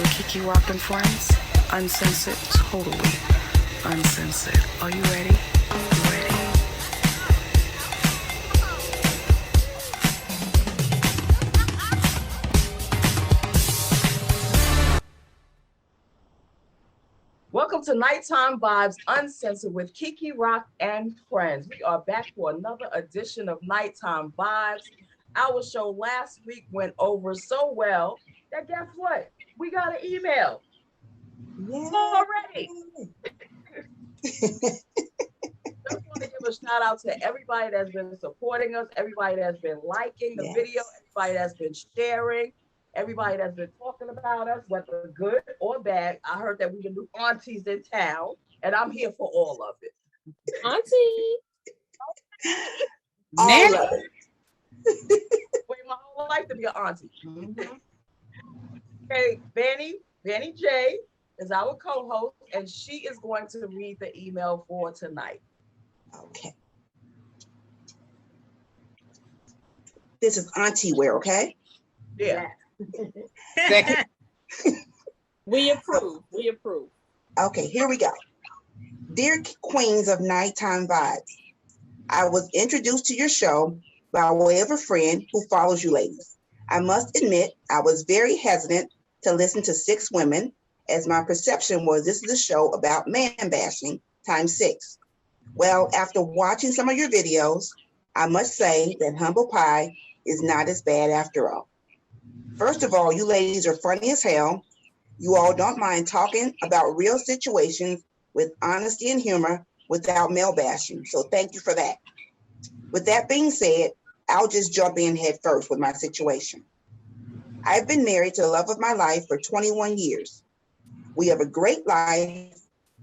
to Kiki Rock and Friends. Uncensored, totally uncensored. Are you ready? You ready? Welcome to Nighttime Vibes Uncensored with Kiki Rock and Friends. We are back for another edition of Nighttime Vibes. Our show last week went over so well that guess what? We got an email. Yeah. Already. Just want to give a shout out to everybody that's been supporting us, everybody that's been liking the video, everybody that's been sharing, everybody that's been talking about us, whether good or bad. I heard that we the new aunties in town, and I'm here for all of it. Auntie. All of it. Wait my whole life to be an auntie. Mm-hmm. Okay, Benny J is our co-host, and she is going to read the email for tonight. Okay. This is auntie wear, okay? Yeah. Second. We approve. We approve. Okay, here we go. Dear Queens of Nighttime Vibes, I was introduced to your show by way of a friend who follows you ladies. I must admit, I was very hesitant to listen to 6 women, as my perception was this is a show about man bashing times 6. Well, after watching some of your videos, I must say that humble pie is not as bad after all. First of all, you ladies are funny as hell. You all don't mind talking about real situations with honesty and humor without male bashing. So thank you for that. With that being said, I'll just jump in head first with my situation. I've been married to the love of my life for 21 years. We have a great life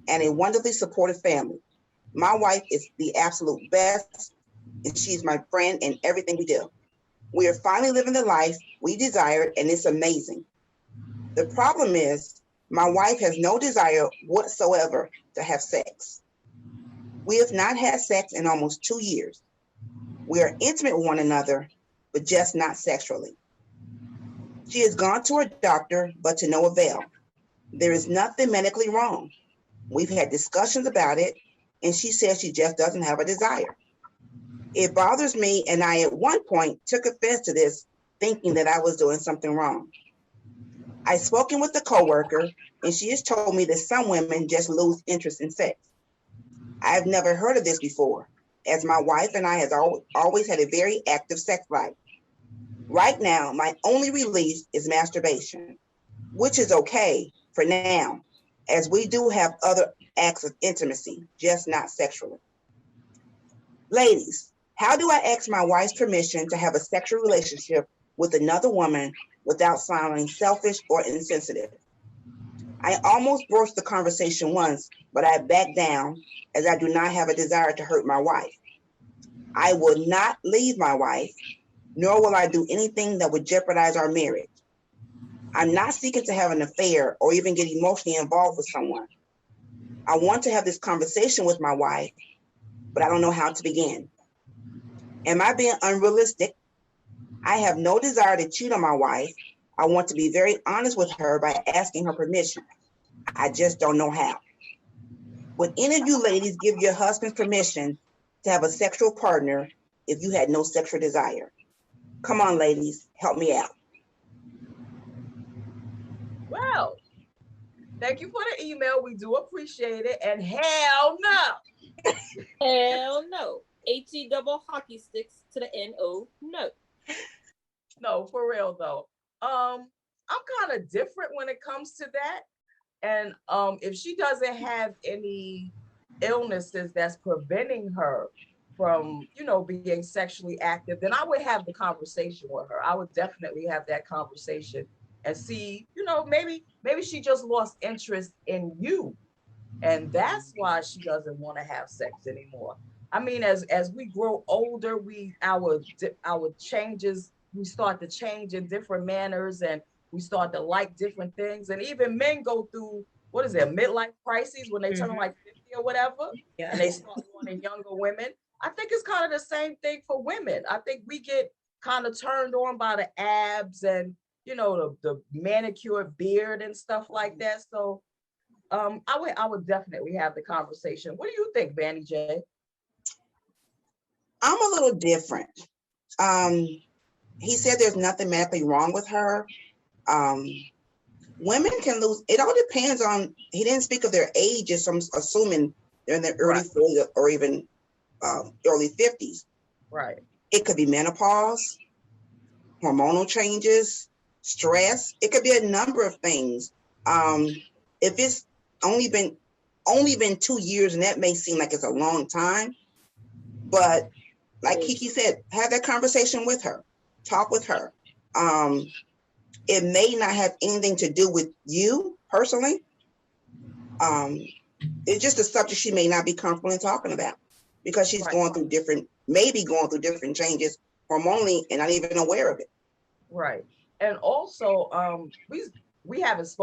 and a wonderfully supportive family. My wife is the absolute best, and she's my friend in everything we do. We are finally living the life we desired, and it's amazing. The problem is, my wife has no desire whatsoever to have sex. We have not had sex in almost 2 years. We are intimate with one another, but just not sexually. She has gone to her doctor, but to no avail. There is nothing medically wrong. We've had discussions about it, and she says she just doesn't have a desire. It bothers me, and I at one point took offense to this, thinking that I was doing something wrong. I've spoken with a coworker, and she has told me that some women just lose interest in sex. I've never heard of this before, as my wife and I have always had a very active sex life. Right now, my only release is masturbation, which is okay for now, as we do have other acts of intimacy, just not sexually. Ladies, how do I ask my wife's permission to have a sexual relationship with another woman without sounding selfish or insensitive? I almost broached the conversation once, but I backed down as I do not have a desire to hurt my wife. I will not leave my wife, nor will I do anything that would jeopardize our marriage. I'm not seeking to have an affair or even get emotionally involved with someone. I want to have this conversation with my wife, but I don't know how to begin. Am I being unrealistic? I have no desire to cheat on my wife. I want to be very honest with her by asking her permission. I just don't know how. Would any of you ladies give your husband permission to have a sexual partner if you had no sexual desire? Come on, ladies, help me out. Well, thank you for the email. We do appreciate it. And hell no. Hell no. HE double hockey sticks to the NO. No. No, for real though. I'm kind of different when it comes to that. And if she doesn't have any illnesses that's preventing her from, being sexually active, then I would have the conversation with her. I would definitely have that conversation and see, maybe she just lost interest in you. And that's why she doesn't want to have sex anymore. I mean, as we grow older, our changes, we start to change in different manners, and we start to like different things. And even men go through, what is it, midlife crises when they turn like 50 or whatever, and they start wanting younger women. I think it's kind of the same thing for women. I think we get kind of turned on by the abs and, you know, the manicured beard and stuff like that. So I would definitely have the conversation. What do you think, Vanny J? I'm a little different. He said there's nothing medically wrong with her. Women can lose. It all depends on. He didn't speak of their ages, so I'm assuming they're in their early 40s or even early 50s. Right. It could be menopause, hormonal changes, stress. It could be a number of things. If it's only been 2 years, and that may seem like it's a long time, but like Kiki said, have that conversation with her, talk with her. It may not have anything to do with you personally. It's just a subject she may not be comfortable in talking about because she's going through maybe going through different changes hormonally and not even aware of it. Right. And also, we haven't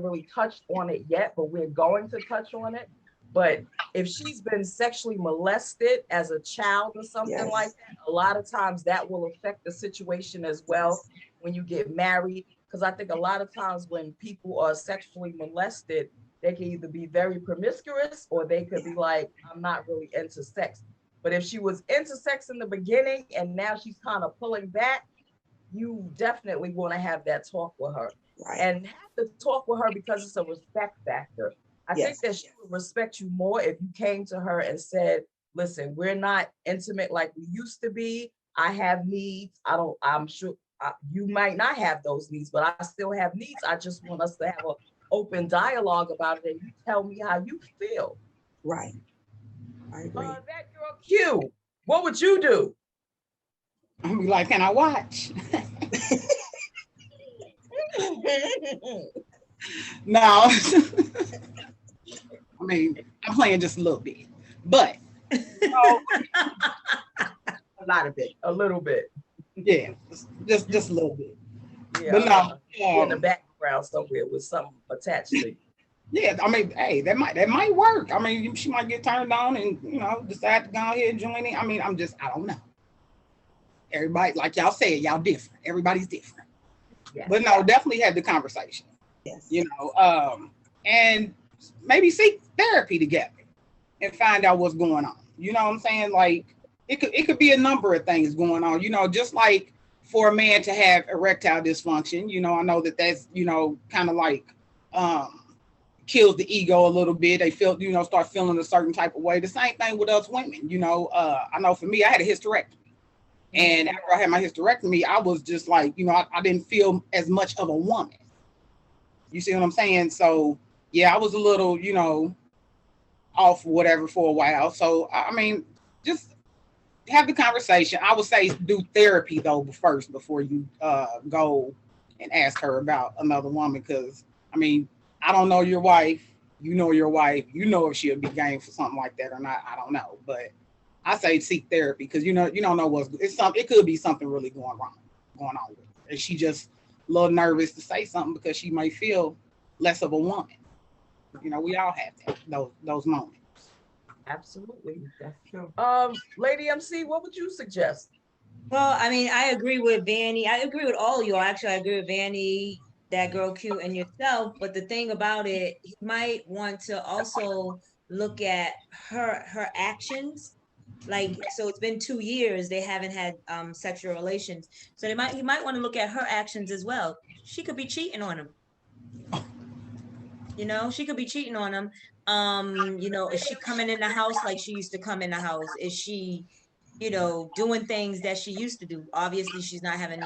really touched on it yet, but we're going to touch on it. But if she's been sexually molested as a child or something like that, a lot of times that will affect the situation as well when you get married. Because I think a lot of times when people are sexually molested, they can either be very promiscuous or they could be like, I'm not really into sex. But if she was into sex in the beginning and now she's kind of pulling back, you definitely want to have that talk with her. And have to talk with her because it's a respect factor. I think that she would respect you more if you came to her and said, listen, we're not intimate like we used to be. I have needs. I'm sure you might not have those needs, but I still have needs. I just want us to have an open dialogue about it and you tell me how you feel. Right. I agree. That girl Q, what would you do? I'm be like, can I watch? No. I mean, I'm playing just a little bit, but a little bit. Yeah, just a little bit. Yeah, but no, in the background somewhere with something attached to you. Yeah, I mean, hey, that might work. I mean, she might get turned on and decide to go ahead and join in. I mean, I don't know. Everybody, like y'all said, y'all different. Everybody's different. Yes. But no, definitely have the conversation. Yes. And maybe seek therapy together and find out what's going on. You know what I'm saying? Like it could be a number of things going on, just like for a man to have erectile dysfunction, I know that's, kind of like kills the ego a little bit. They feel, start feeling a certain type of way. The same thing with us women, I know for me, I had a hysterectomy. And after I had my hysterectomy, I was just like, I didn't feel as much of a woman. You see what I'm saying? So yeah, I was a little, off whatever for a while. So, I mean, just have the conversation. I would say do therapy though first before you go and ask her about another woman. Because, I mean, I don't know your wife. You know your wife. You know if she'll be game for something like that or not. I don't know. But I say seek therapy because, you don't know it could be something really going on with her. And she just a little nervous to say something because she may feel less of a woman. We all have those moments. Absolutely. That's true. Lady MC, what would you suggest? Well, I mean, I agree with Vanny. I agree with all of you. Actually, I agree with Vanny, that girl Q, and yourself. But the thing about it, he might want to also look at her actions. Like, so it's been 2 years they haven't had sexual relations. So he might want to look at her actions as well. She could be cheating on him. She could be cheating on him. Is she coming in the house like she used to come in the house? Is she, doing things that she used to do? Obviously, she's not having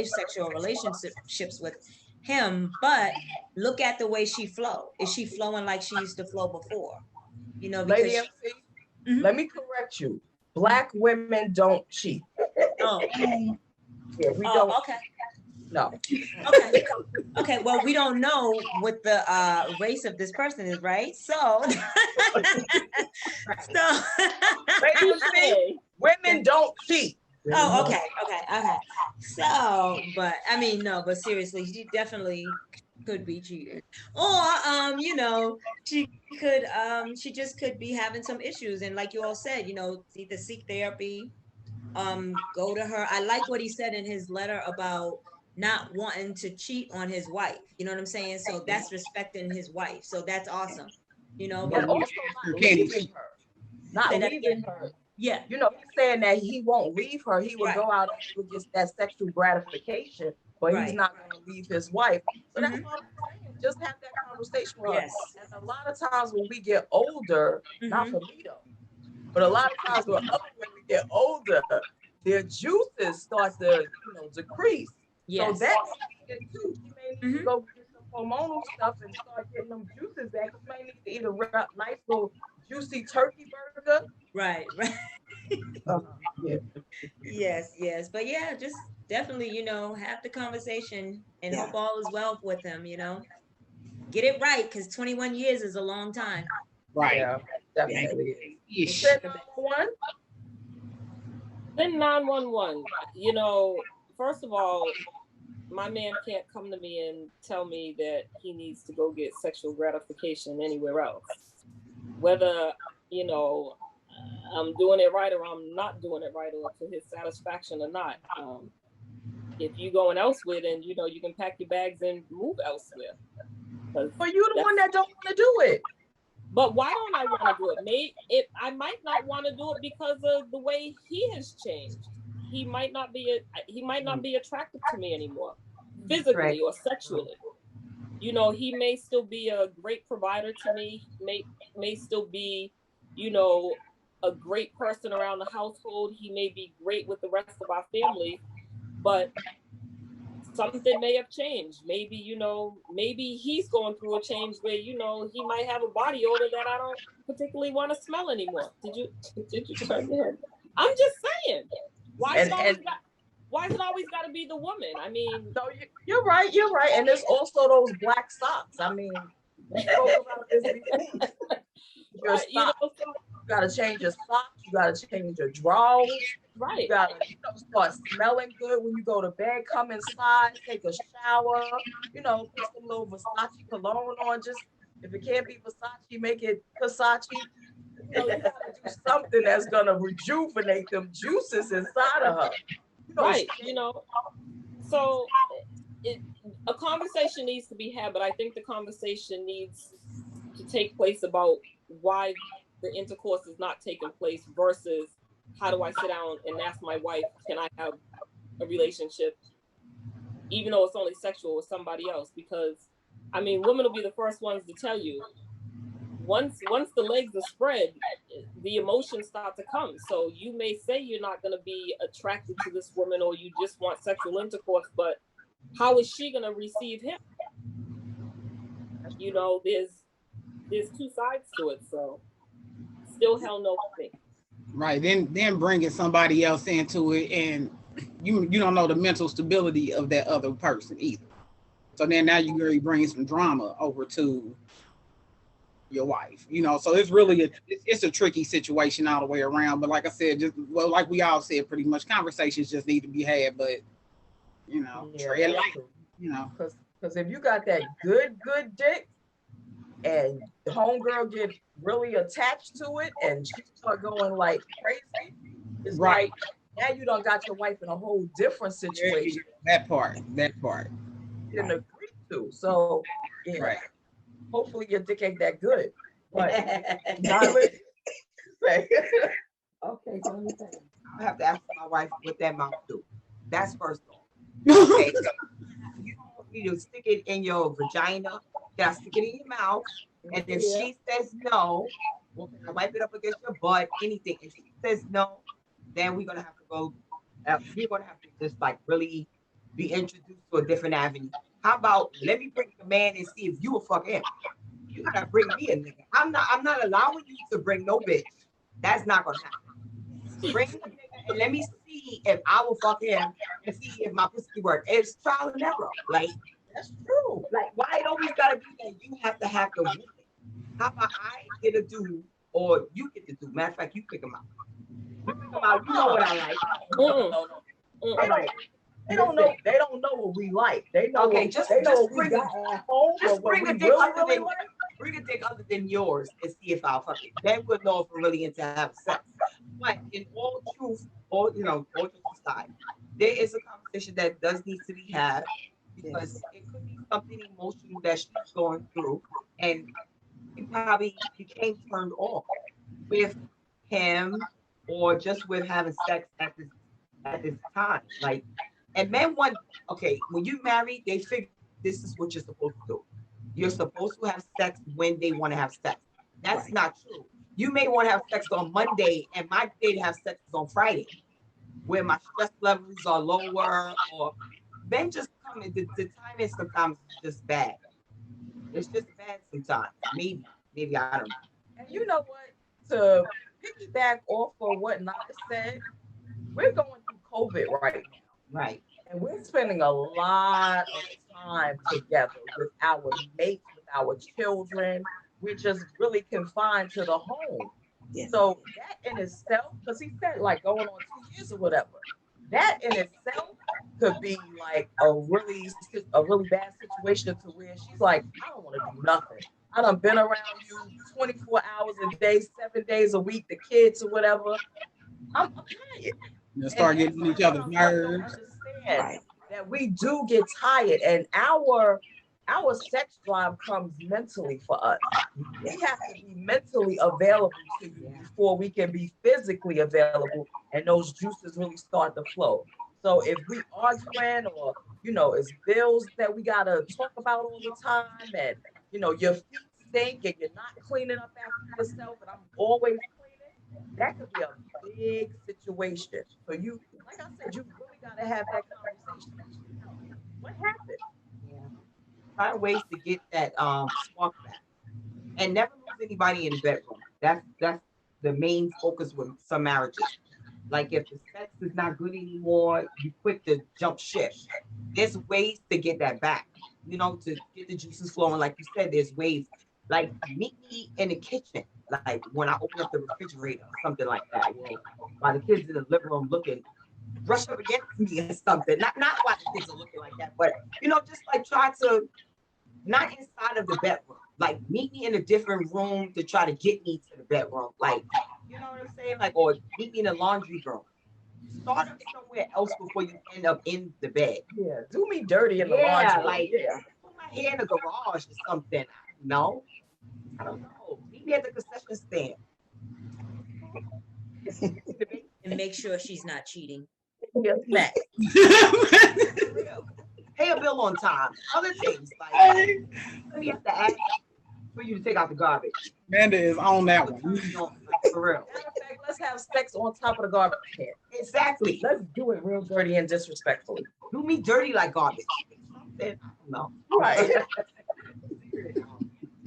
sexual relationships with him, but look at the way she flow. Is she flowing like she used to flow before? Because Lady MC, let me correct you. Black women don't cheat. Oh, yeah, we don't. Okay. No. Okay. Well, we don't know what the race of this person is, right? So, women don't cheat. Oh, okay. So, but I mean, no, but seriously, she definitely could be cheating, or she just could be having some issues, and like you all said, either seek therapy, go to her. I like what he said in his letter about not wanting to cheat on his wife. You know what I'm saying? So that's respecting his wife. So that's awesome. You know, And but also not leaving her. Not Say that leaving again. her. yeah, You know, he's saying that he won't leave her. He would Right. go out and he would get that sexual gratification, but he's Right. not going to leave his wife. So that's Mhm. what I'm saying. Just have that conversation with her. Yes. And a lot of times when we get older, not Mhm. for me though, but a lot of times when other women get older, their juices start to, decrease. So Yes. that's it too. She may need to Mhm. go get some hormonal stuff and start getting them juices back. She may need to eat a nice little juicy turkey burger. Right. Right. Yeah. Yes. Yes. But yeah, just definitely, have the conversation and Yeah. hope all is well with him. Get it right, because 21 years is a long time. Right. Yeah, definitely. Ish. Send 911. Then 911. First of all, my man can't come to me and tell me that he needs to go get sexual gratification anywhere else. Whether, I'm doing it right or I'm not doing it right, or to his satisfaction or not. If you going elsewhere, then you can pack your bags and move elsewhere. But you the one that don't want to do it. But why don't I want to do it? I might not want to do it because of the way he has changed. He might not be attractive to me anymore, physically or sexually. He may still be a great provider to me. May still be, a great person around the household. He may be great with the rest of our family, but something may have changed. Maybe, maybe he's going through a change where, he might have a body odor that I don't particularly want to smell anymore. Did you turn your head? I'm just saying. Why is it always got to be the woman? I mean, So you're right. And there's also those black socks. I mean, we spoke about this before. Your right, socks. You gotta change your socks. You gotta change your drawers. right. You gotta start smelling good when you go to bed. Come inside, take a shower. Put some little Versace cologne on. Just if it can't be Versace, make it Versace. You gotta do something that's gonna rejuvenate them juices inside of her. Right. So a conversation needs to be had, but I think the conversation needs to take place about why the intercourse is not taking place versus how do I sit down and ask my wife, can I have a relationship, even though it's only sexual, with somebody else? Because women will be the first ones to tell you, once the legs are spread, the emotions start to come. So you may say you're not going to be attracted to this woman, or you just want sexual intercourse, but how is she going to receive him? There's two sides to it. So still hell no for me. Right. Then bringing somebody else into it, and you don't know the mental stability of that other person either. So then now you really bring some drama over to your wife. So it's really it's a tricky situation all the way around. But like I said, like we all said, pretty much conversations just need to be had. But tread light. Because if you got that good dick, and the homegirl get really attached to it and she start going like crazy, it's right. Like now you done got your wife in a whole different situation. That part. You didn't agree to. So yeah. Right. Hopefully your dick ain't that good. But okay, so let me think. I have to ask my wife what that mouth do. That's first off. Okay. You don't need to stick it in your vagina. You gotta stick it in your mouth. And if she says no, we're gonna wipe it up against your butt, anything. If she says no, then we're gonna have to go. We're gonna have to just like really be introduced to a different avenue. How about let me bring the man and see if you will fuck him? You gotta bring me a nigga. I'm not allowing you to bring no bitch. That's not gonna happen. Bring the nigga and let me see if I will fuck him and see if my pussy works. It's trial and error. Like that's true. Like why it always gotta be that you have to have the woman? How about I get a dude or you get the dude? Matter of fact, you pick him out. You pick him out. You know what I like. They don't know. They don't know what we like. They know. Okay, just bring a dick other than yours and see if I'll fuck it. Then we'll know if we're really into having sex. But in all truth, all truth aside, there is a conversation that does need to be had because it could be something emotional that she's going through, and he probably became turned off with him or just with having sex at this time. Like, and men want, okay, when you marry, they figure this is what you're supposed to do. You're supposed to have sex when they want to have sex. That's Right. not true. You may want to have sex on Monday, and my day to have sex is on Friday, where my stress levels are lower, or men just come in. The timing sometimes is just bad. It's just bad sometimes. Maybe I don't know. And you know what? To piggyback off of what Nada said, we're going through COVID right now. Right. And we're spending a lot of time together with our mates, with our children. We're just really confined to the home. Yes. So that in itself, because he said like going on 2 years or whatever, that in itself could be like a really bad situation to where she's like, I don't want to do nothing. I done been around you 24 hours a day, 7 days a week, the kids or whatever. I'm tired. You start getting each other's nerves. Understand Right. that we do get tired, and our sex drive comes mentally for us. We have to be mentally available to you before we can be physically available, and those juices really start to flow. So if we arguing, or it's bills that we gotta talk about all the time, and your feet stink and you're not cleaning up after yourself, and I'm always cleaning, that could be a big situation. So you, like I said, you really gotta have that conversation. What happened? Yeah. Find ways to get that spark back, and never lose anybody in the bedroom. That's the main focus with some marriages. Like if the sex is not good anymore, you quick to jump ship. There's ways to get that back. To get the juices flowing. Like you said, there's ways. Like meet me in the kitchen. Like when I open up the refrigerator, something like that. While the kids in the living room looking, brush up against me or something. Not while the kids are looking like that, but just like try to not inside of the bedroom. Like meet me in a different room to try to get me to the bedroom. Like, you know what I'm saying? Like, or meet me in the laundry room. Start up somewhere else before you end up in the bed. Yeah, do me dirty in the laundry. Like put my hair in the garage or something. No, I don't know. Meet me at the concession stand. And make sure she's not cheating. Snack. Pay a bill on time. Other things like you have to ask for you to take out the garbage. Amanda is on that one. For real. Matter of fact, let's have sex on top of the garbage can. Exactly. Let's do it real dirty and disrespectfully. Do me dirty like garbage. I don't know. Right.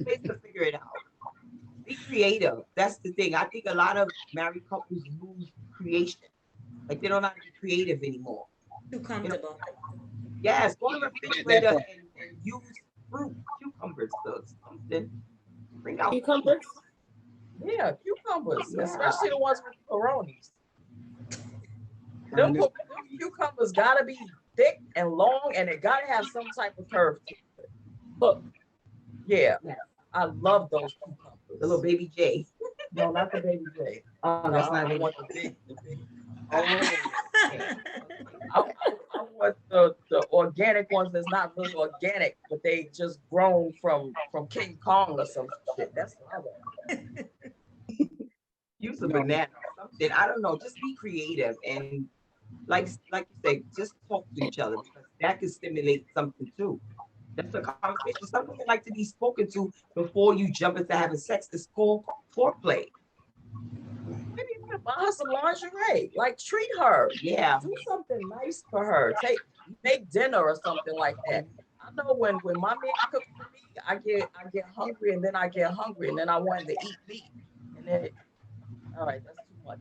Figure it out. Be creative. That's the thing. I think a lot of married couples lose creation. Like they don't know how to be creative anymore. Too comfortable. Yes, go to the refrigerator and use fruit, cucumbers, something. Bring out Cucumbers? Yeah, cucumbers, especially the ones with Coronis. I Them know. cucumbers gotta be thick and long, and it gotta have some type of curve to it. Look, yeah, I love those cucumbers. the little baby J. No, not the baby J. Oh, that's not I it. want the big. Oh, I want the organic ones that's not really organic, but they just grown from King Kong or some shit. That's what I want. use a banana or something. I don't know. Just be creative and like you say, just talk to each other because that can stimulate something too. That's a conversation. Some people like to be spoken to before you jump into having sex. It's called foreplay. Maybe buy her some lingerie. Like treat her. Yeah. Do something nice for her. Make dinner or something like that. I know when my man cooks for me, I get hungry and then I get hungry and then I want to eat meat. And then all right, that's too much.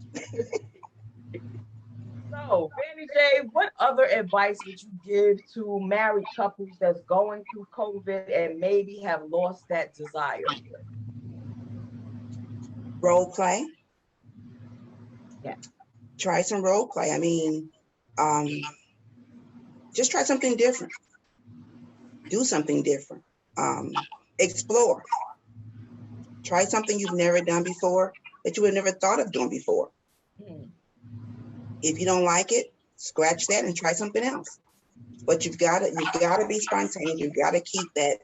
So, Fanny J, what other advice would you give to married couples that's going through COVID and maybe have lost that desire? Role play. Yeah. Try some role play. I mean, just try something different. Do something different. Explore. Try something you've never done before that you would never thought of doing before. If you don't like it, scratch that and try something else. But you've got to be spontaneous. You've got to keep that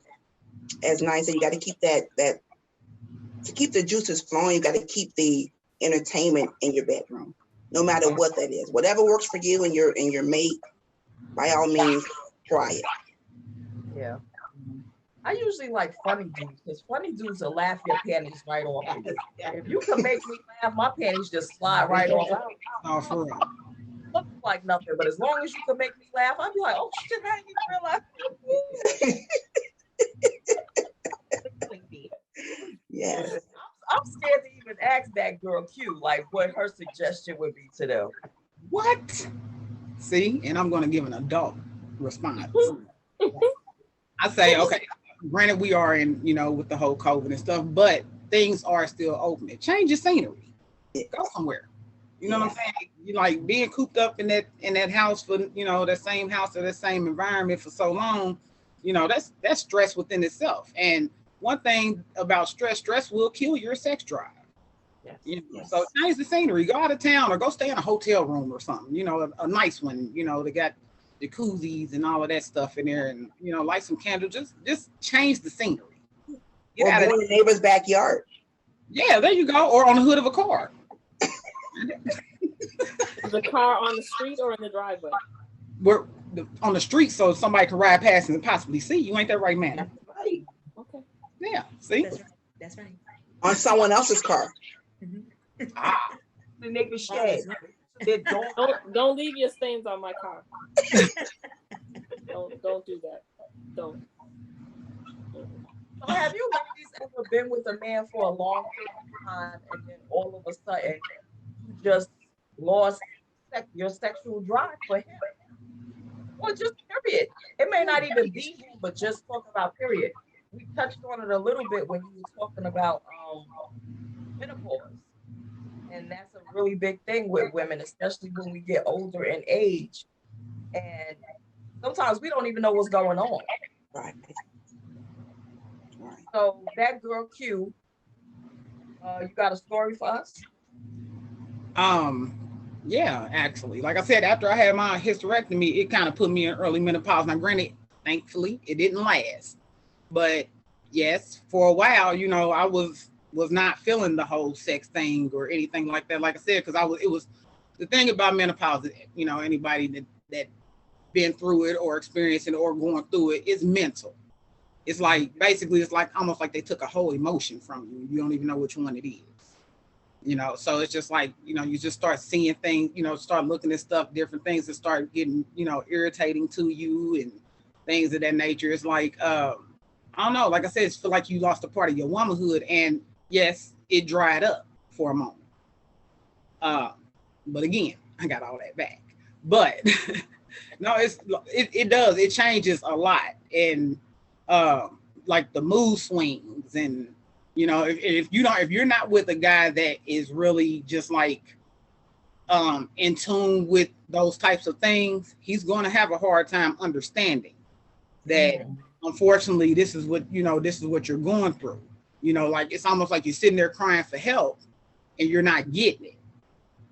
as nice, and you got to keep that to keep the juices flowing. You got to keep the entertainment in your bedroom, no matter what that is. Whatever works for you and your mate, by all means, try it. Yeah. I usually like funny dudes because funny dudes will laugh your panties right off. If you can make me laugh, my panties just slide right off out. Oh, for real. Looks like nothing, but as long as you can make me laugh, I'll be like, oh shit, I didn't even realize. Yes. I'm scared to even ask that girl Q, like what her suggestion would be to them. What? See, and I'm going to give an adult response. I say, okay, granted we are in, with the whole COVID and stuff, but things are still open. Change your scenery. Go somewhere. You know what I'm saying? You like being cooped up in that house for, that same house or that same environment for so long, that's stress within itself. And one thing about stress will kill your sex drive. Yes. So change the scenery, go out of town or go stay in a hotel room or something, a nice one, they got jacuzzis and all of that stuff in there and, light some candles, just change the scenery. Or go in the neighbor's backyard. Yeah, there you go. Or on the hood of a car. The car on the street or in the driveway? We're on the street so somebody can ride past and possibly see you. Ain't that right, man? That's right. Okay. Yeah, see? That's right. On someone else's car. The nigga shed. Don't leave your stains on my car. Don't do that. Don't. So have you ladies ever been with a man for a long period of time and then all of a sudden you just lost your sexual drive for him? Or just period. It may not even be him, but just talk about period. We touched on it a little bit when you were talking about menopause. And that's a really big thing with women, especially when we get older in age. And sometimes we don't even know what's going on. Right. So that girl Q, you got a story for us? Yeah, actually. Like I said, after I had my hysterectomy, it kind of put me in early menopause. Now, granted, thankfully, it didn't last. But yes, for a while, I was not feeling the whole sex thing or anything like that. Like I said, because it was the thing about menopause, anybody that been through it or experiencing it or going through it is mental. It's like, basically, it's like almost like they took a whole emotion from you. You don't even know which one it is. So it's just like, you just start seeing things, start looking at stuff, different things that start getting, irritating to you and things of that nature. It's like, I don't know, like I said, it's feel like you lost a part of your womanhood. And yes, it dried up for a moment. But again, I got all that back. But no, it does. It changes a lot. And like the mood swings and, if you're not with a guy that is really just like in tune with those types of things, he's going to have a hard time understanding that unfortunately this is what you're going through. Like it's almost like you're sitting there crying for help and you're not getting it.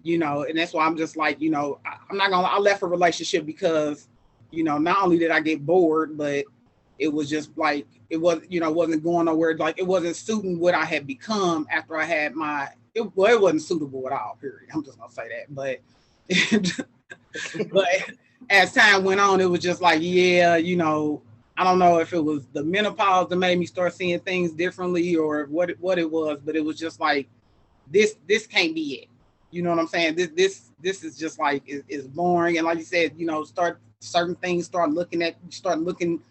And that's why I'm just like, I left a relationship because, not only did I get bored, but it was just like, it was, wasn't going nowhere. Like it wasn't suiting what I had become after I had it wasn't suitable at all, period. I'm just gonna say that. But, but as time went on, it was just like, yeah, I don't know if it was the menopause that made me start seeing things differently or what it was, but it was just like, this can't be it. You know what I'm saying? This is just like, it's boring. And like you said, start certain things, start looking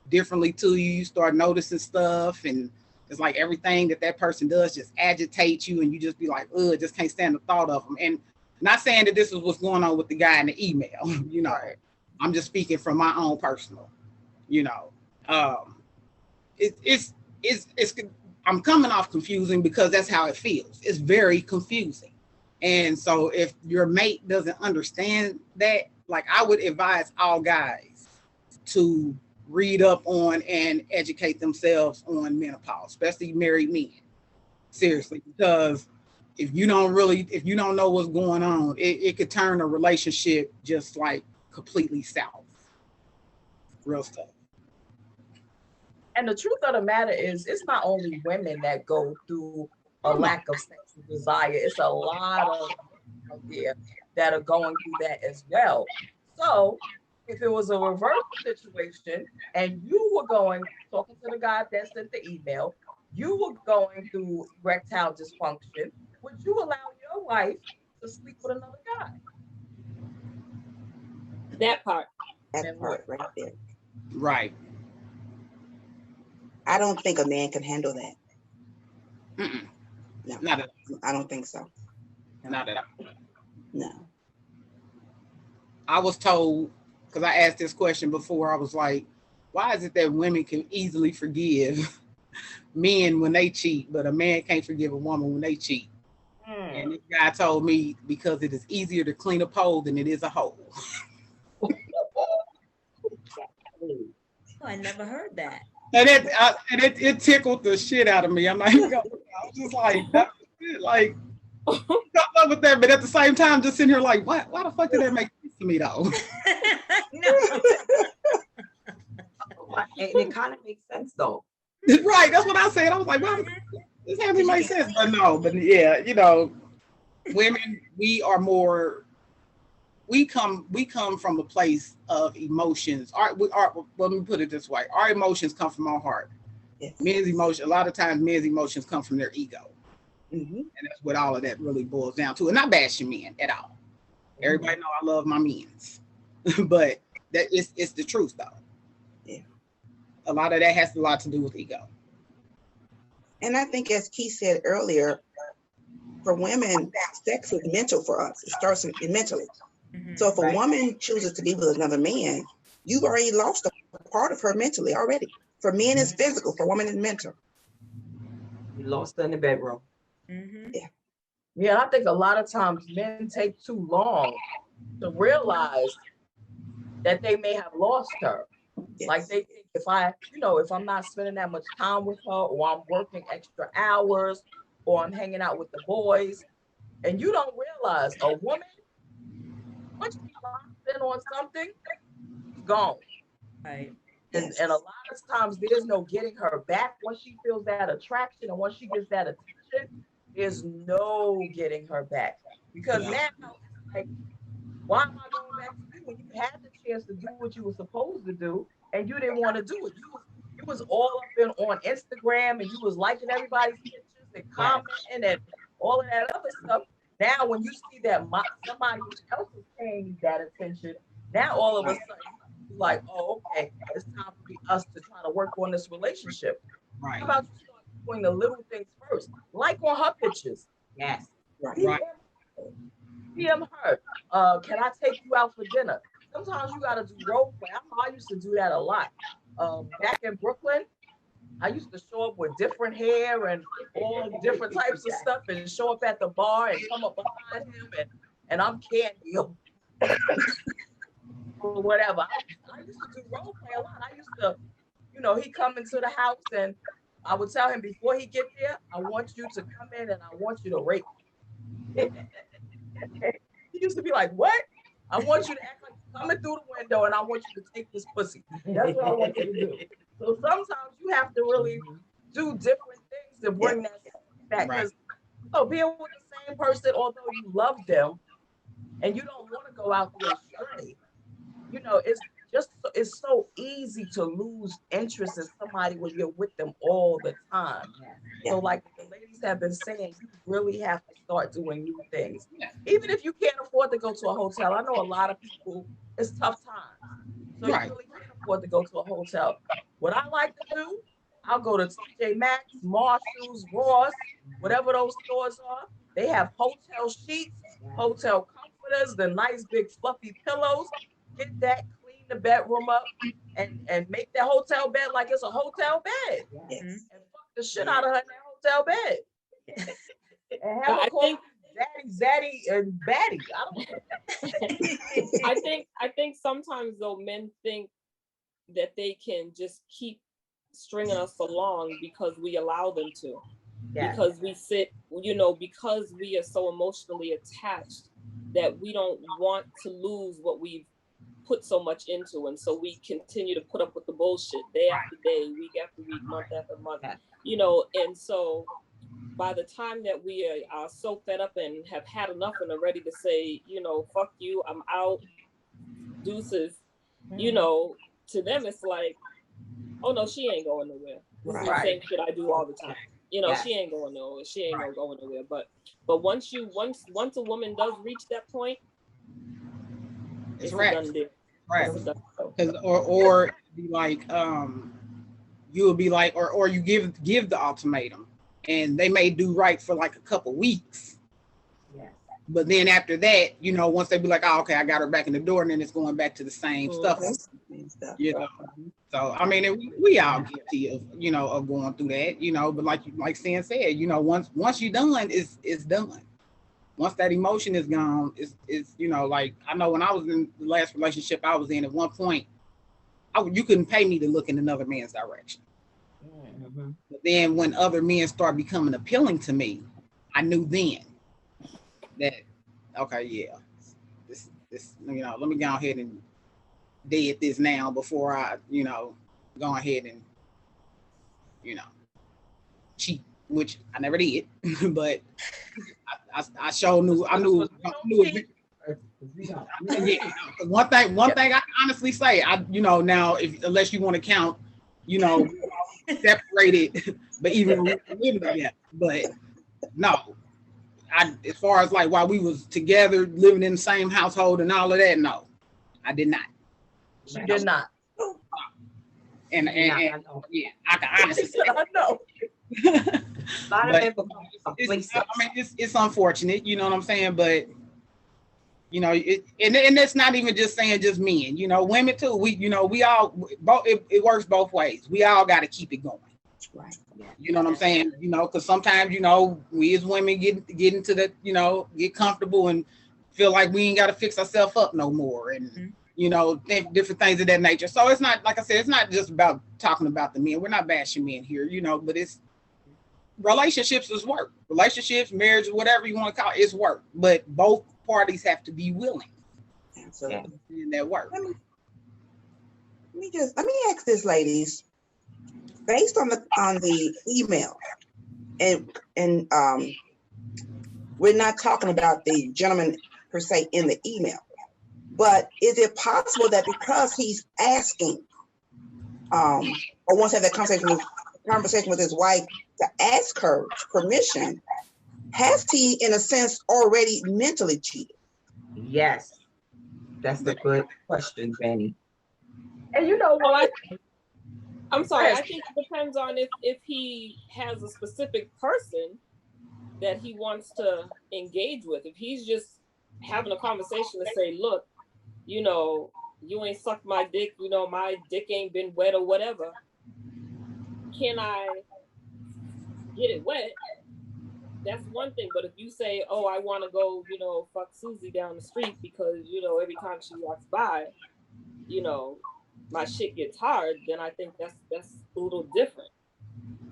differently to you. You start noticing stuff, and it's like everything that person does just agitates you, and you just be like, ugh, just can't stand the thought of them. And not saying that this is what's going on with the guy in the email, I'm just speaking from my own personal, it's I'm coming off confusing because that's how it feels. It's very confusing. And so if your mate doesn't understand that, like I would advise all guys to read up on and educate themselves on menopause, especially married men. Seriously, because if you don't know what's going on, it could turn a relationship just like completely south. Real stuff. And the truth of the matter is, it's not only women that go through a lack of sexual desire. It's a lot of men out there that are going through that as well. So if it was a reverse situation and you were talking to the guy that sent the email, you were going through erectile dysfunction, would you allow your wife to sleep with another guy? That part. That part right there. Right. I don't think a man can handle that. Mm-mm. No, Not at all. I don't think so. Not at all. No. I was told, because I asked this question before, I was like, why is it that women can easily forgive men when they cheat, but a man can't forgive a woman when they cheat? And this guy told me because it is easier to clean a pole than it is a hole. Oh, I never heard that. And it tickled the shit out of me. I'm like, I was just like, that's it. Like, I love with that, but at the same time, just sitting here like, why the fuck did that make sense to me though? No. And it kind of makes sense though. Right, that's what I said. I was like, well, this hasn't made sense, but no, but yeah, you know, women, we come from a place of emotions. Let me put it this way: our emotions come from our heart. Yes. A lot of times, men's emotions come from their ego, Mm-hmm. and that's what all of that really boils down to. And not bashing men at all. Everybody know I love my men's, but it's the truth though. Yeah. A lot of that has a lot to do with ego. And I think, as Keith said earlier, for women, sex is mental for us. It starts mentally. Mhm. So if a woman chooses to be with another man, you've already lost a part of her mentally already. For men, it's physical. For women, it's mental. You lost her in the bedroom. Mhm. Yeah, I think a lot of times men take too long to realize that they may have lost her. Yes. Like they think if I'm not spending that much time with her, or I'm working extra hours, or I'm hanging out with the boys, and you don't realize a woman, once she's locked in on something, she's gone. Right. Yes. And a lot of times there's no getting her back once she feels that attraction, and once she gets that attention, there's no getting her back. Because now it's like, why am I going back to you when you had the chance to do what you were supposed to do and you didn't want to do it? You was all up on Instagram, and you was liking everybody's pictures and commenting and all of that other stuff. Now when you see that somebody else is paying you that attention, now all of a sudden you're like, oh, okay, it's time for us to try to work on this relationship. Right. How about you start doing the little things first? Like on her pictures. Yes. Right. DM her. Can I take you out for dinner? Sometimes you gotta do role play. I used to do that a lot. Back in Brooklyn, I used to show up with different hair and all different types of stuff, and show up at the bar and come up behind him, and I'm Candy or whatever. I used to do role play a lot. I used to, he'd come into the house, and I would tell him before he get there, I want you to come in and I want you to rape me. He used to be like, what? I want you to act like you're coming through the window, and I want you to take this pussy. That's what I want you to do. So sometimes you have to really do different things to bring that back. Because being with the same person, although you love them and you don't want to go out there stray, it's so easy to lose interest in somebody when you're with them all the time. So like the ladies have been saying, you really have to start doing new things. Even if you can't afford to go to a hotel. I know a lot of people, it's tough times. So you really can't afford to go to a hotel. What I like to do, I'll go to TJ Maxx, Marshalls, Ross, whatever those stores are. They have hotel sheets, hotel comforters, the nice big fluffy pillows. Get that, clean the bedroom up, and make that hotel bed like it's a hotel bed. Yes. And fuck the shit out of her in that hotel bed. And have her call Daddy, Zaddy, and Batty. I don't know. I think sometimes though men think that they can just keep stringing us along because we allow them to. Yes. because we sit, because we are so emotionally attached that we don't want to lose what we've put so much into, and so we continue to put up with the bullshit day after day, week after week, month after month. Yes. And so by the time that we are so fed up and have had enough and are ready to say, fuck you, I'm out, deuces, to them it's like, oh no, she ain't going nowhere. This is the Right. same shit I do all the time. Yes. She ain't going nowhere. She ain't Right. going nowhere. But once a woman does reach that point, it's a done deal. Right. It's a done deal. 'Cause or be like, you'll be like, or you give the ultimatum, and they may do right for like a couple weeks. Yes. But then after that, once they be like, oh, okay, I got her back in the door, and then it's going back to the same stuff. So I mean, we all guilty of of going through that, but like Sin said, once you're done, it's done. Once that emotion is gone, it's like I know when I was in the last relationship I was in, at one point, you couldn't pay me to look in another man's direction. Mm-hmm. But then when other men start becoming appealing to me, I knew then that, okay, yeah, this let me go ahead and dead this now before I go ahead and cheat, which I never did. But I sure knew I knew yeah. One thing I can honestly say, now unless you want to count separated but even living together, but no, as far as like while we was together living in the same household and all of that, no, I did not. She did not. And yeah, I can honestly say I know. It's unfortunate, you know what I'm saying, but and that's not even just saying just men, women too. We all both. It works both ways. We all got to keep it going. Right. You know what I'm saying? Because sometimes we as women get into that, get comfortable and feel like we ain't got to fix ourselves up no more, and different things of that nature. So it's not, like I said, it's not just about talking about the men. We're not bashing men here, but it's relationships is work. Relationships, marriage, whatever you want to call it, it's work. But both parties have to be willing. Absolutely. In that work. Let me ask this, ladies, based on the email, and we're not talking about the gentleman per se in the email, but is it possible that because he's asking, or wants to have that conversation with his wife to ask her permission, has he, in a sense, already mentally cheated? Yes, that's a good question, Benny. And you know what? I'm sorry. I think it depends on if he has a specific person that he wants to engage with. If he's just having a conversation to say, look, you ain't sucked my dick, my dick ain't been wet or whatever. Can I get it wet? That's one thing. But if you say, oh, I want to go, fuck Susie down the street because, every time she walks by, my shit gets hard, then I think that's a little different.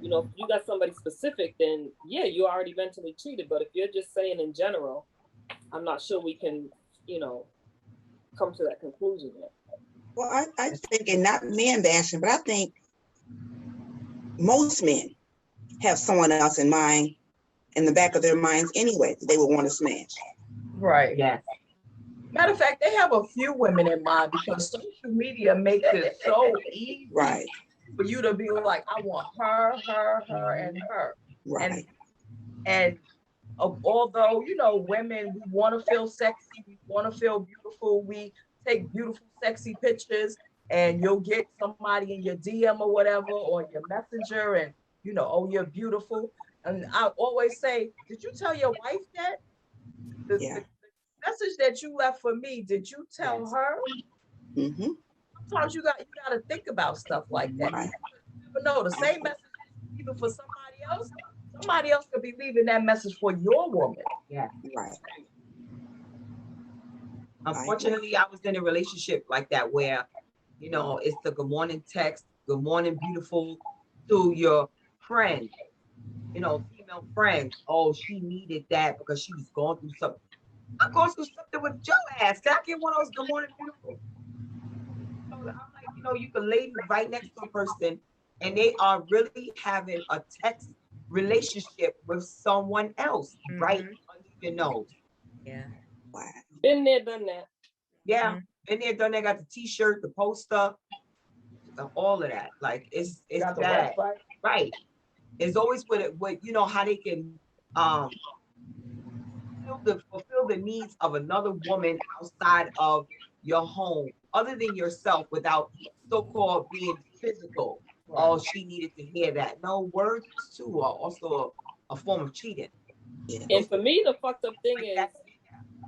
If you got somebody specific, then yeah, you already mentally cheated. But if you're just saying in general, I'm not sure we can, come to that conclusion yet. Well, I think, and not man bashing, but I think most men have someone else in mind, in the back of their minds anyway, that they would want to smash. Right. Yes. Matter of fact, they have a few women in mind because social media makes it so easy for you to be like, I want her, and her. Right. And although, women, we want to feel sexy, we want to feel beautiful, we take beautiful, sexy pictures, and you'll get somebody in your DM or whatever, or your messenger, and, oh, you're beautiful. And I always say, did you tell your wife that? The message that you left for me, did you tell her? Mm-hmm. Sometimes you got to think about stuff like that. Right. You never know. The same message even for somebody else could be leaving that message for your woman. Yeah. Right. Unfortunately, I was in a relationship like that where, it's the good morning text, good morning, beautiful, to your friend, female female friends, oh, she needed that because she was going through something. I'm going through something with your ass. Can I get one of those good morning beautiful? So I'm like, you can lay right next to a person and they are really having a text relationship with someone else right under your nose. Yeah. Wow. Been there, done that. Yeah. Been there, done that, got the t-shirt, the poster, all of that. Like it's bad. Right. It's always with how they can fulfill the needs of another woman outside of your home, other than yourself, without so-called being physical. Right. Oh, she needed to hear that. No, words too are also a form of cheating. Yeah. And for me, the fucked up thing is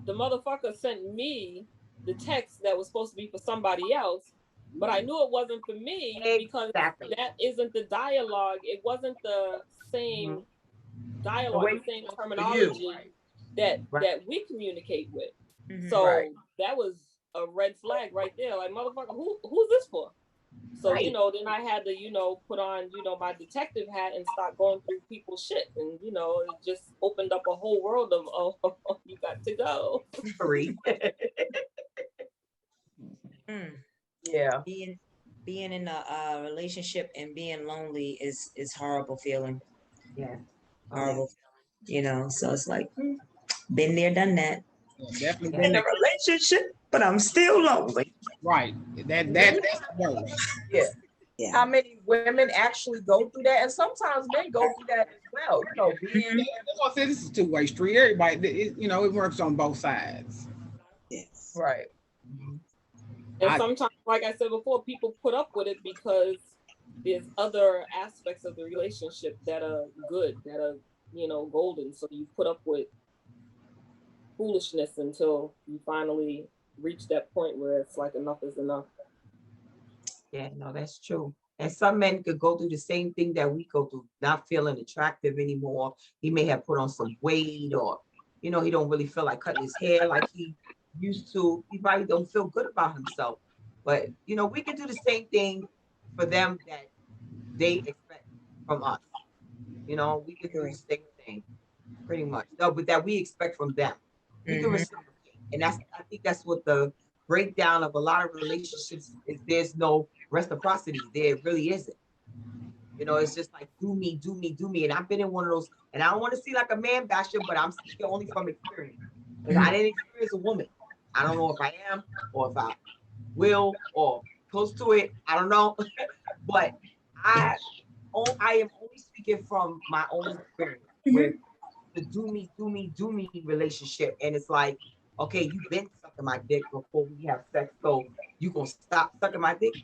the motherfucker sent me the text that was supposed to be for somebody else, but I knew it wasn't for me because that isn't the dialogue. It wasn't the same dialogue, the same terminology that we communicate with. So that was a red flag right there. Like, motherfucker, who's this for? So, then I had to, put on, my detective hat and start going through people's shit. And, it just opened up a whole world of, oh, you got to go. Yeah. Being in a relationship and being lonely is horrible feeling. Yeah. Horrible feeling, so it's like, been there, done that. Yeah, definitely In a relationship, but I'm still lonely. Right. That's worse. Yeah. How many women actually go through that? And sometimes men go through that as well. This is a two-way street. Everybody, it works on both sides. Yes. Right. And sometimes, like I said before, people put up with it because there's other aspects of the relationship that are good, that are, golden. So you put up with foolishness until you finally reach that point where it's like enough is enough. Yeah, no, that's true. And some men could go through the same thing that we go through, not feeling attractive anymore. He may have put on some weight, or, he don't really feel like cutting his hair like he used to. He probably don't feel good about himself. But, we can do the same thing for them that they expect from us. We can do the same thing, pretty much. No, but that we expect from them. We can reciprocate. And I think that's what the breakdown of a lot of relationships is. There's no reciprocity. There really isn't. It's just like, do me, do me, do me. And I've been in one of those, and I don't want to see like a man basher, but I'm speaking only from experience. Because I didn't experience a woman. I don't know if I am, or if I will, or close to it. I don't know. But I am only speaking from my own experience with the do me, do me, do me relationship. And it's like, okay, you've been sucking my dick before we have sex, so you gonna stop sucking my dick?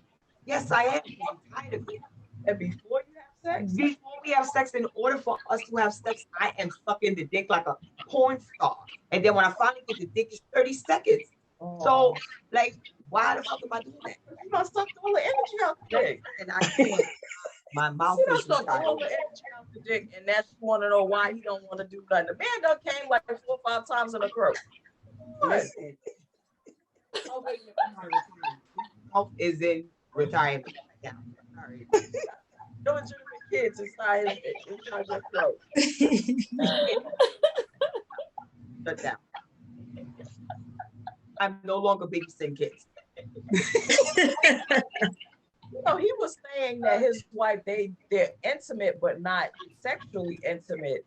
Yes, I am. I'm tired of it. And before you have sex? Before we have sex, in order for us to have sex, I am sucking the dick like a porn star. And then when I finally get the dick, it's 30 seconds. So, like, why the fuck am I doing that? You done sucked all the energy out the dick. And I can't. My mouth is sucked all the energy out the dick, and that's you want to know why he don't want to do nothing. The man done came like 4 or 5 times in a row. Listen. Oh, wait, mouth is in retirement right now. Sorry. No legitimate kids inside your throat. Shut down. I'm no longer babysitting kids. He was saying that his wife, they're intimate, but not sexually intimate.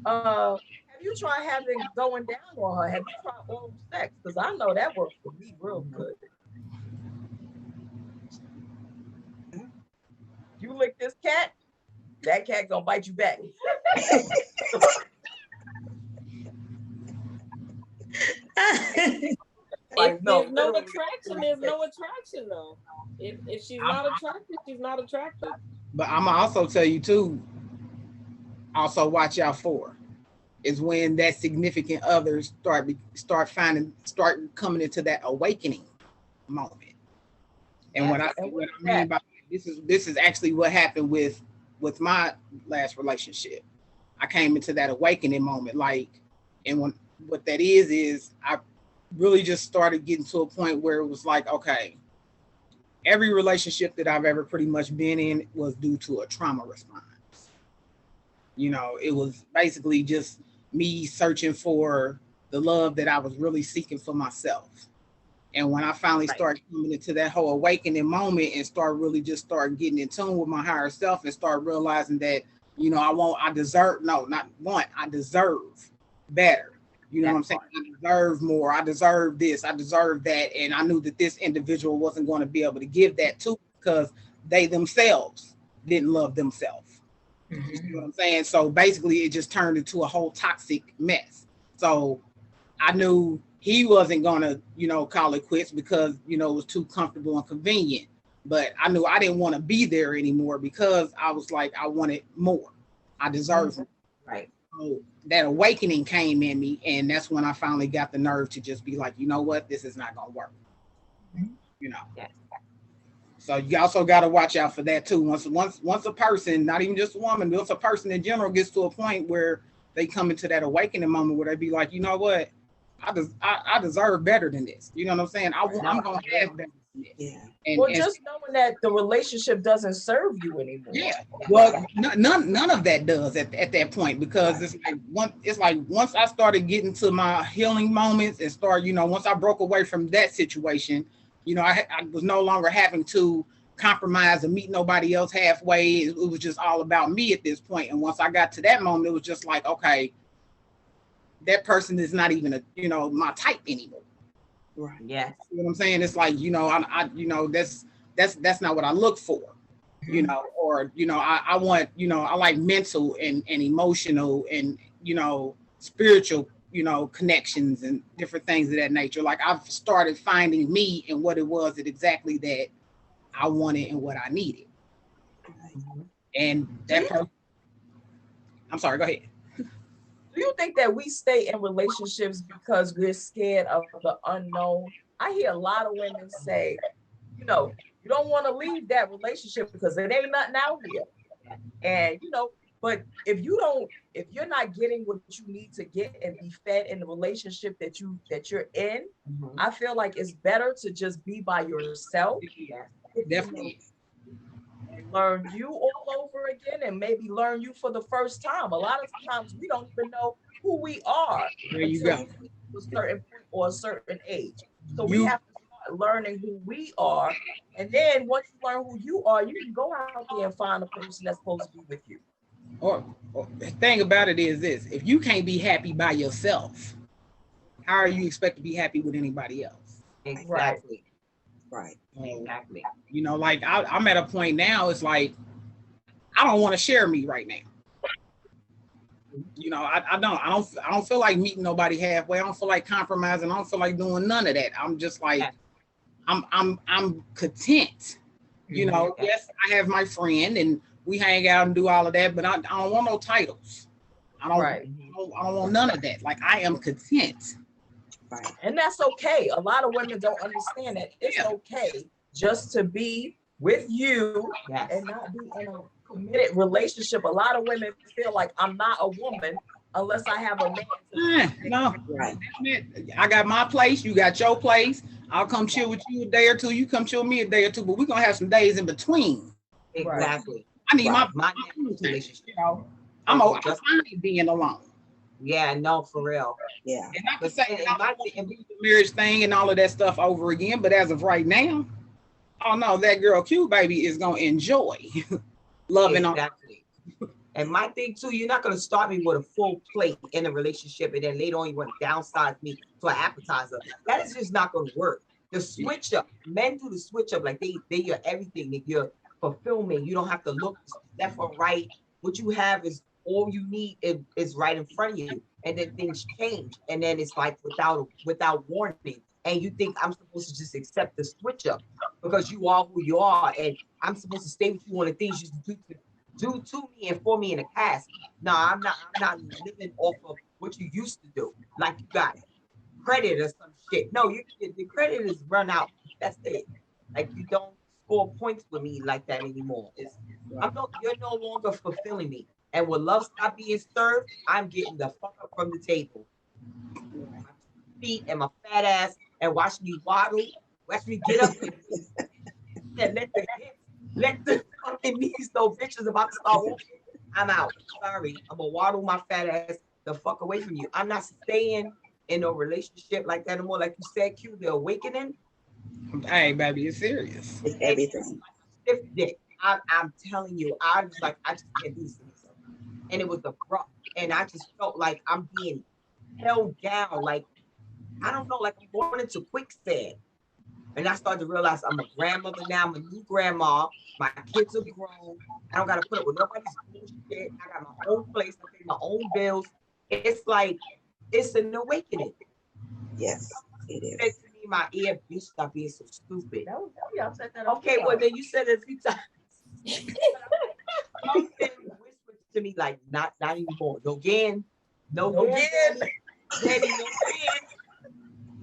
Have you tried going down on her? Have you tried oral sex? Because I know that works for me real good. You lick this cat, that cat gonna bite you back. If there's no attraction, there's no attraction though. If she's not attracted, she's not attracted. But I'm gonna also tell you too, also watch out for is when that significant others start coming into that awakening moment. And what I mean by this is actually what happened with my last relationship. I came into that awakening moment, and what that is I really just started getting to a point where it was like, okay, every relationship that I've ever pretty much been in was due to a trauma response. You know, it was basically just me searching for the love that I was really seeking for myself. And when I finally started coming into that whole awakening moment and start getting in tune with my higher self and start realizing that, you know, I deserve better. You know what I'm saying? I deserve more. I deserve this. I deserve that. And I knew that this individual wasn't going to be able to give that to me because they themselves didn't love themselves. You see what I'm saying? So basically it just turned into a whole toxic mess. So I knew he wasn't going to, you know, call it quits because, you know, it was too comfortable and convenient. But I knew I didn't want to be there anymore because I was like, I wanted more. I deserved it. Right. So that awakening came in me. And that's when I finally got the nerve to just be like, you know what? This is not going to work. You know? Yes. So you also got to watch out for that too. Once a person, not even just a woman, but a person in general gets to a point where they come into that awakening moment where they be like, you know what? I deserve better than this. You know what I'm saying? I'm going to have better than this. Yeah. Well, just knowing that the relationship doesn't serve you anymore. Yeah. Well, none of that does at that point, because it's like once I started getting to my healing moments and once I broke away from that situation, you know, I was no longer having to compromise and meet nobody else halfway. It was just all about me at this point. And once I got to that moment, it was just like, okay, that person is not even my type anymore. Right. Yeah. You know what I'm saying? It's like, that's not what I look for, I want, I like mental and emotional and, spiritual, connections and different things of that nature. Like I've started finding me and what it was exactly that I wanted and what I needed. And that person, I'm sorry, go ahead. Do you think that we stay in relationships because we're scared of the unknown? I hear a lot of women say, you don't want to leave that relationship because it ain't nothing out here. And, but if you're not getting what you need to get and be fed in the relationship that you're in, I feel like it's better to just be by yourself. Definitely. And learn you all over again and maybe learn you for the first time. A lot of times we don't even know who we are there you until go. we get to a certain point or a certain age. So we have to start learning who we are. And then once you learn who you are, you can go out there and find a person that's supposed to be with you. Or the thing about it is this: if you can't be happy by yourself, how are you expect to be happy with anybody else? Exactly. Right. Exactly. Like I'm at a point now, it's like I don't want to share me right now. I don't feel like meeting nobody halfway. I don't feel like compromising. I don't feel like doing none of that. I'm just like, I'm content. Yes, I have my friend and we hang out and do all of that, but I don't want no titles. I don't want none of that. Like I am content. Right. And that's okay. A lot of women don't understand that it's okay just to be with you and not be in a committed relationship. A lot of women feel like I'm not a woman unless I have a man. No, right. I got my place. You got your place. I'll come chill with you a day or two. You come chill with me a day or two, but we're going to have some days in between. Exactly. I need my relationship. I'm fine being alone. Yeah, no, for real. Yeah. And I can say the marriage thing and all of that stuff over again, but as of right now, oh no, that girl Q baby is gonna enjoy loving exactly. And my thing too, you're not gonna start me with a full plate in a relationship and then later on you want to downsize me to an appetizer. That is just not gonna work. The switch up, men do the switch up like they are everything. Like you're fulfillment. You don't have to look left or right. What you have is all you need is right in front of you, and then things change, and then it's like without warning, and you think I'm supposed to just accept the switch up because you are who you are, and I'm supposed to stay with you on the things you do to me and for me in the past. No, I'm not living off of what you used to do, like you got credit or some shit. No, the credit is run out. That's it. Like you don't score points with me like that anymore. You're no longer fulfilling me. And when love stop being served, I'm getting the fuck up from the table. My feet and my fat ass and watch me waddle, watch me get up and let the fucking knees know bitches about to start walking. I'm out. Sorry. I'm gonna waddle my fat ass the fuck away from you. I'm not staying in a relationship like that anymore. Like you said, Q, the awakening. Hey, baby, it's serious. It's everything. Stiff dick. I'm telling you, I was like, I just can't do this anymore. And it was abrupt. And I just felt like I'm being held down. Like, I don't know, like I'm going into quicksand. And I started to realize I'm a grandmother now. I'm a new grandma. My kids are grown. I don't got to put up with nobody's bullshit. I got my own place. I pay my own bills. It's like, it's an awakening. Yes, it Said is. to me in my ear, bitch, stop being so stupid. That was me. I said that. Okay, well, then you said it a few times. Something whispered to me like, not anymore. No again. No again. Daddy, no again.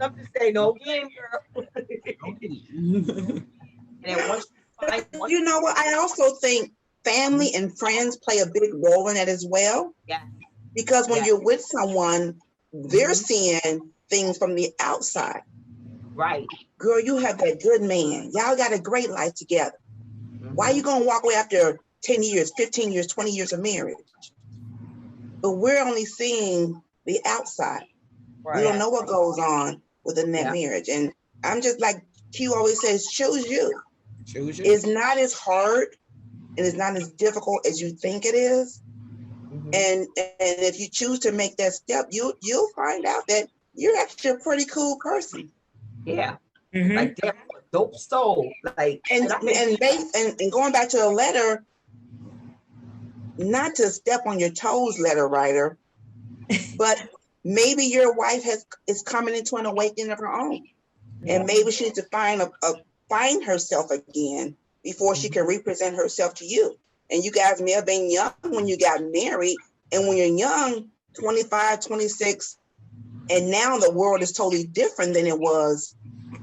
Something say no again, girl. And then once you find You know what? I also think family and friends play a big role in it as well. Yeah. Because when Yeah. you're with someone, they're seeing things from the outside. Right. Girl, you have that good man. Y'all got a great life together. Why are you gonna walk away after 10 years, 15 years, 20 years of marriage? But we're only seeing the outside. Right. We don't know what goes on within that Yeah. marriage. And I'm just like Q always says, choose you. Choose you. It's not as hard and it's not as difficult as you think it is. And if you choose to make that step, you'll find out that you're actually a pretty cool person. Yeah. Mhm. Like damn, I'm a dope soul. Like And going back to the letter, not to step on your toes, letter writer, but maybe your wife is coming into an awakening of her own, and maybe she needs to find herself again before she can represent herself to you. And you guys may have been young when you got married, and when you're young, 25, 26, and now the world is totally different than it was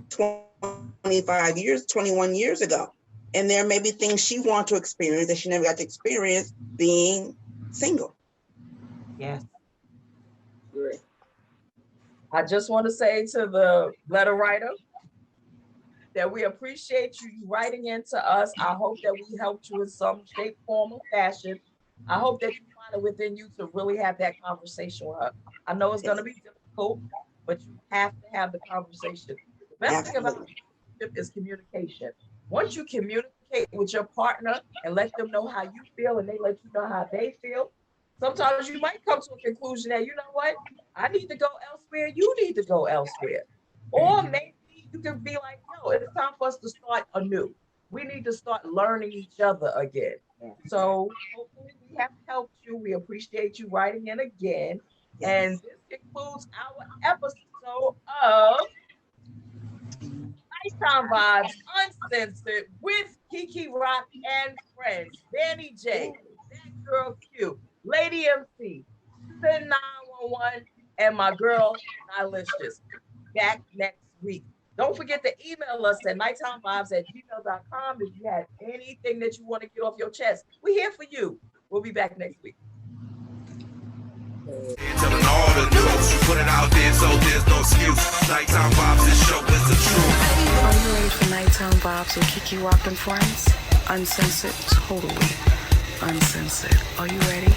25 years, 21 years ago. And there may be things she wants to experience that she never got to experience being single. yes. I just want to say to the letter writer that we appreciate you writing into us. I hope that we helped you in some shape, form, or fashion. I hope that you find it within you to really have that conversation with her. I know it's going to be difficult, but you have to have the conversation. The best thing about relationship is communication. Once you communicate with your partner and let them know how you feel and they let you know how they feel, sometimes you might come to a conclusion that, you know what, I need to go elsewhere, you need to go elsewhere. Or maybe you can be like, no, it's time for us to start anew. We need to start learning each other again. So hopefully we have helped you. We appreciate you writing in again. And this concludes our episode of Nighttime Vibes Uncensored with Keke Rock and Friends. Danny J, that girl Q, Lady MC, Sin 911, and my girl Nihilicious. Back next week. Don't forget to email us at nighttimevibes@gmail.com if you have anything that you want to get off your chest. We're here for you. We'll be back next week. Telling all the news, you put it out there, so there's no excuse. Nighttime Vibes, this show is the truth. Are you ready for Nighttime Vibes with Keke Rock and Friends? Uncensored, totally uncensored. Are you ready?